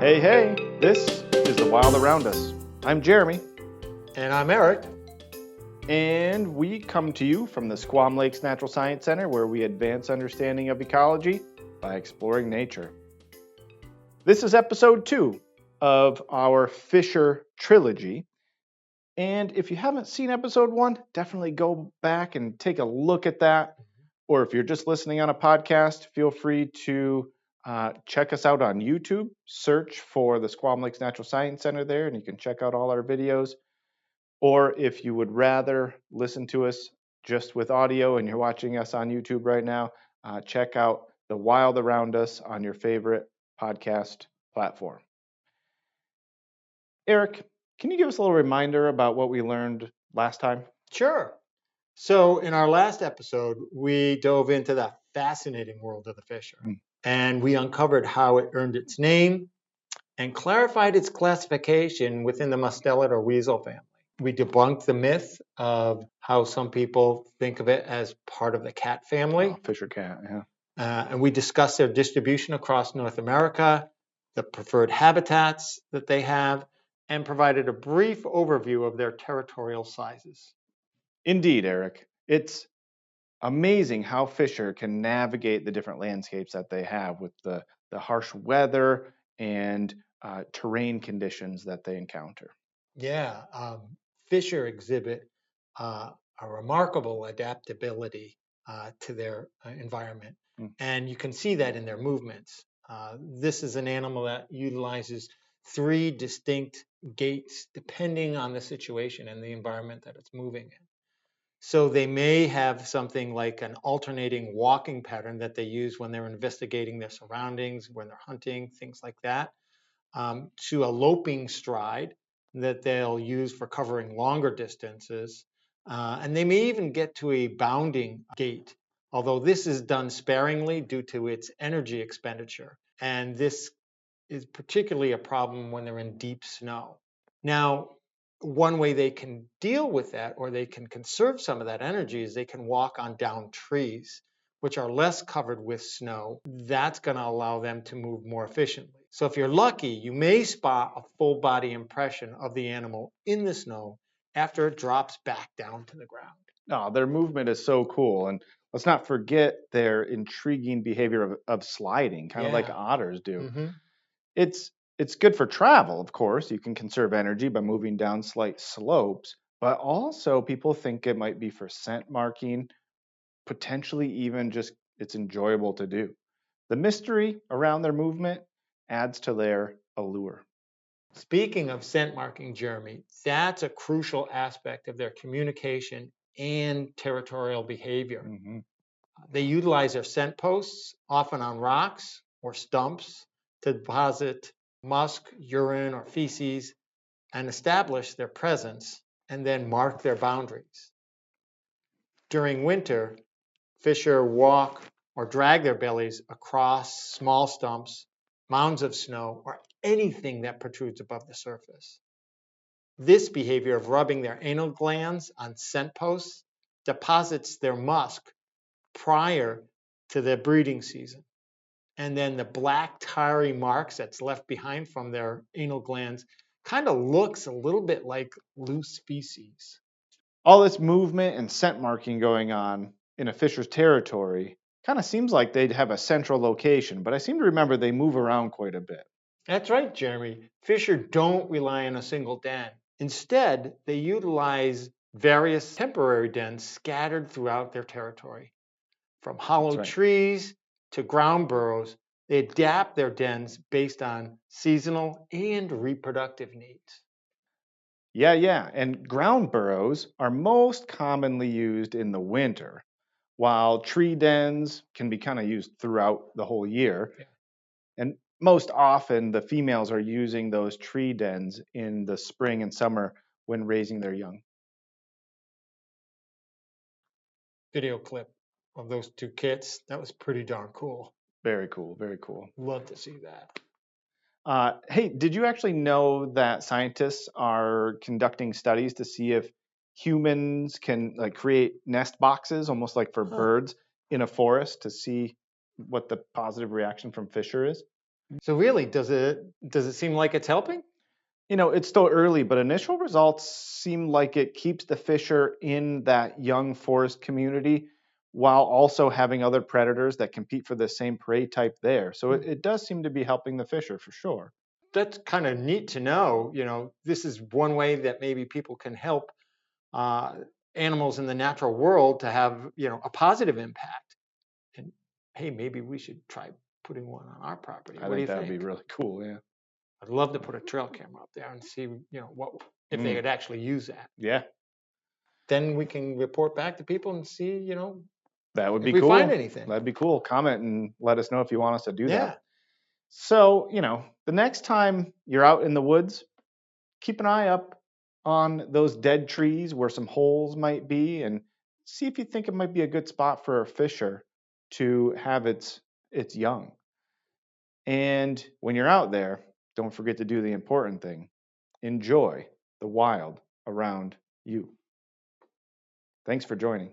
Hey, hey, this is The Wild Around Us. I'm Jeremy, And I'm Eric. and we come to you from the Squam Lakes Natural Science Center, where we advance understanding of ecology by exploring nature. This is episode 2 of our Fisher trilogy. And if you haven't seen episode 1, definitely go back and take a look at that. Or if you're just listening on a podcast, feel free to check us out on YouTube. Search for the Squam Lakes Natural Science Center there, and you can check out all our videos. Or if you would rather listen to us just with audio and you're watching us on YouTube right now, check out The Wild Around Us on your favorite podcast platform. Eric, can you give us a little reminder about what we learned last time? Sure. So in our last episode, we dove into the fascinating world of the fisher, and we uncovered how it earned its name and clarified its classification within the mustelid or weasel family. We debunked the myth of how some people think of it as part of the cat family. Oh, fisher cat, yeah. And we discussed their distribution across North America, the preferred habitats that they have, and provided a brief overview of their territorial sizes. Indeed, Eric. It's amazing how fisher can navigate the different landscapes that they have with the harsh weather and terrain conditions that they encounter. Yeah, fisher exhibit a remarkable adaptability to their environment, and you can see that in their movements. This is an animal that utilizes 3 distinct gaits depending on the situation and the environment that it's moving in. So they may have something like an alternating walking pattern that they use when they're investigating their surroundings, when they're hunting, things like that, to a loping stride that they'll use for covering longer distances. And they may even get to a bounding gait, although this is done sparingly due to its energy expenditure. And this is particularly a problem when they're in deep snow. Now, one way they can deal with that, or they can conserve some of that energy, is they can walk on down trees, which are less covered with snow. That's going to allow them to move more efficiently. So if you're lucky, you may spot a full body impression of the animal in the snow after it drops back down to the ground. Oh, their movement is so cool. And let's not forget their intriguing behavior of sliding, kind of like otters do. Mm-hmm. It's good for travel, of course. You can conserve energy by moving down slight slopes, but also people think it might be for scent marking, potentially even just it's enjoyable to do. The mystery around their movement adds to their allure. Speaking of scent marking, Jeremy, that's a crucial aspect of their communication and territorial behavior. Mm-hmm. They utilize their scent posts, often on rocks or stumps, to deposit musk, urine, or feces and establish their presence and then mark their boundaries. During winter, fisher walk or drag their bellies across small stumps, mounds of snow, or anything that protrudes above the surface. This behavior of rubbing their anal glands on scent posts deposits their musk prior to the breeding season. And then the black tarry marks that's left behind from their anal glands kind of looks a little bit like loose feces. All this movement and scent marking going on in a fisher's territory kind of seems like they'd have a central location, but I seem to remember they move around quite a bit. That's right, Jeremy. Fisher don't rely on a single den. Instead, they utilize various temporary dens scattered throughout their territory. From hollow trees to ground burrows, they adapt their dens based on seasonal and reproductive needs. Yeah. And ground burrows are most commonly used in the winter, while tree dens can be kind of used throughout the whole year. Yeah. And most often, the females are using those tree dens in the spring and summer when raising their young. Video clip of those 2 kits. That was pretty darn cool. Very cool, very cool. Love to see that. Hey, did you actually know that scientists are conducting studies to see if humans can create nest boxes, almost like for birds, in a forest to see what the positive reaction from fisher is? So really, does it seem like it's helping? It's still early, but initial results seem like it keeps the fisher in that young forest community while also having other predators that compete for the same prey type there. So it does seem to be helping the fisher for sure. That's kind of neat to know. This is one way that maybe people can help uh, animals in the natural world to have, a positive impact. And hey, maybe we should try putting one on our property. I What do think you that would be think? really cool. Yeah. I'd love to put a trail camera up there and see, what if they Mm, could actually use that. yeah, Then we can report back to people and see, that would if be we find cool. anything. That'd be cool. Comment and let us know if you want us to do that. Yeah. So, the next time you're out in the woods, keep an eye up on those dead trees where some holes might be and see if you think it might be a good spot for a fisher to have its young. And when you're out there, don't forget to do the important thing. Enjoy the wild around you. Thanks for joining.